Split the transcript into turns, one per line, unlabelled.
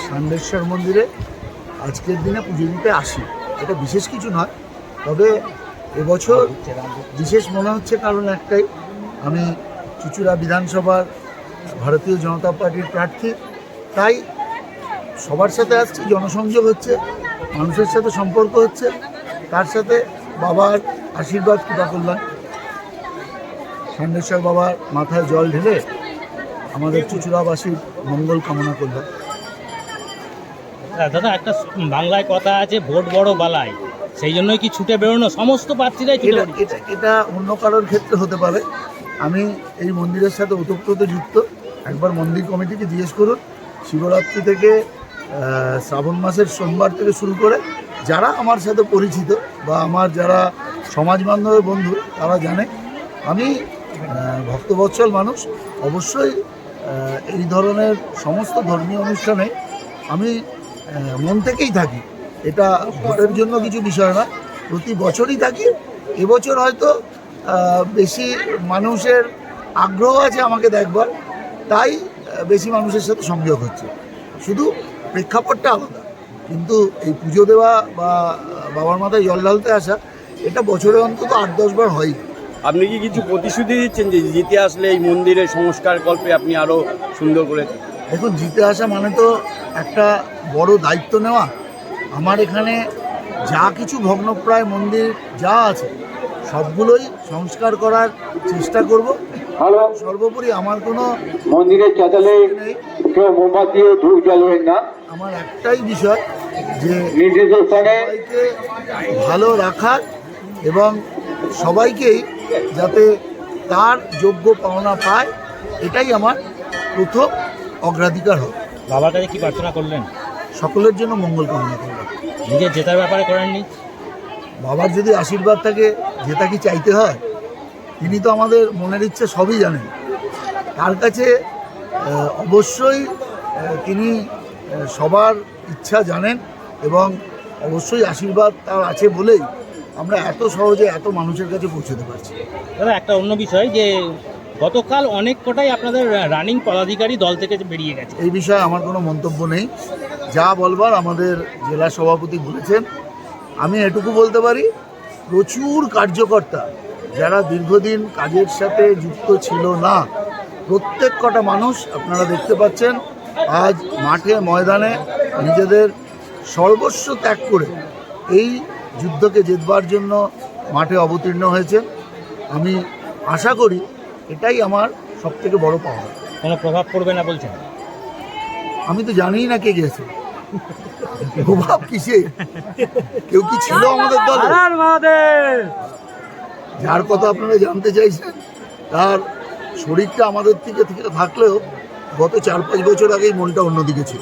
ষান্ডেশ্বর মন্দিরে আজকের দিনে পুজো দিতে আসি, এটা বিশেষ কিছু নয়। তবে এবছর বিশেষ মনে হচ্ছে কারণ একটাই, আমি চুঁচুড়া বিধানসভার ভারতীয় জনতা পার্টির প্রার্থী, তাই সবার সাথে আসছি, জনসংযোগ হচ্ছে, মানুষের সাথে সম্পর্ক হচ্ছে, তার সাথে বাবার আশীর্বাদ কৃপা করলাম। ষান্ডেশ্বর বাবার মাথায় জল ঢেলে আমাদের চুঁচুড়াবাসীর মঙ্গল কামনা করলাম।
দাদা, একটা বাংলায় কথা আছে, ভোট বড় বালাই, সেই জন্যই কি ছুটে বেরোনো সমস্ত প্রার্থীরাই?
এটা অন্য কারোর ক্ষেত্রে হতে পারে, আমি এই মন্দিরের সাথে ওতপ্রোত যুক্ত। একবার মন্দির কমিটিকে জিজ্ঞেস করুন, শিবরাত্রি থেকে শ্রাবণ মাসের সোমবার থেকে শুরু করে যারা আমার সাথে পরিচিত বা আমার যারা সমাজ বান্ধবের বন্ধু তারা জানে আমি ভক্তবৎসল মানুষ। অবশ্যই এই ধরনের সমস্ত ধর্মীয় অনুষ্ঠানে আমি মন থেকেই থাকি, এটা ভোটের জন্য কিছু বিষয় না, প্রতি বছরই থাকি। এবছর হয়তো বেশি মানুষের আগ্রহ আছে আমাকে দেখবার, তাই বেশি মানুষের সাথে সংযোগ হচ্ছে, শুধু প্রেক্ষাপটটা আলাদা। কিন্তু এই পুজো দেওয়া বা বাবার মাথায় জল ঢালতে আসা, এটা বছরে অন্তত ৮-১০ বার হয়।
আপনি কি কিছু প্রতিশ্রুতি দিচ্ছেন যে জিতে আসলে এই মন্দিরের সংস্কার কল্পে আপনি আরও সুন্দর করে?
দেখুন, জিতে আসা মানে তো একটা বড় দায়িত্ব নেওয়া। আমার এখানে যা কিছু ভগ্নপ্রায় মন্দির যা আছে সবগুলোই সংস্কার করার চেষ্টা করব। সর্বোপরি আমার কোনো
মন্দিরের চাতালে
নেই,
কেউ মোমবাতি ও ধূপ জ্বালবেন না।
আমার একটাই বিষয় যে
নির্দিষ্ট স্থানে
সবাইকে ভালো রাখা এবং সবাইকেই যাতে তার যোগ্য পাওনা পায়, এটাই আমার প্রথম অগ্রাধিকার হবে।
বাবার কাছে কি প্রার্থনা করলেন?
সকলের জন্য মঙ্গল কামনা করব।
নিজের জেতার ব্যাপারে করেননি?
বাবার যদি আশীর্বাদ থাকে, যেটা কি চাইতে হয়, তিনি তো আমাদের মনের ইচ্ছে সবই জানেন। তার কাছে অবশ্যই তিনি সবার ইচ্ছা জানেন এবং অবশ্যই আশীর্বাদ তার আছে বলেই আমরা এত সহজে এত মানুষের কাছে পৌঁছতে পারছি।
দাদা, একটা অন্য বিষয় যে গতকাল অনেক কটাই আপনাদের রানিং পদাধিকারী দল থেকে বেরিয়ে গেছে।
এই বিষয়ে আমার কোনো মন্তব্য নেই। যা বলবার আমাদের জেলা সভাপতি বলেছেন। আমি এটুকু বলতে পারি, প্রচুর কার্যকর্তা যারা দীর্ঘদিন কাজের সাথে যুক্ত ছিল না, প্রত্যেক কটা মানুষ আপনারা দেখতে পাচ্ছেন আজ মাঠে ময়দানে নিজেদের সর্বস্ব ত্যাগ করে এই যুদ্ধকে জিতবার জন্য মাঠে অবতীর্ণ হয়েছে। আমি আশা করি এটাই আমার সবথেকে বড় পাওয়া।
কোনো প্রভাব পড়বে না বলছেন?
আমি তো জানিই না কে গেছে, প্রভাব কিসে? কেউ কি ছিল আমাদের দলে? যার কথা আপনারা জানতে চাইছেন তার শরীরটা আমাদের থেকে থাকলেও গত 4-5 বছর আগেই মনটা অন্যদিকে ছিল।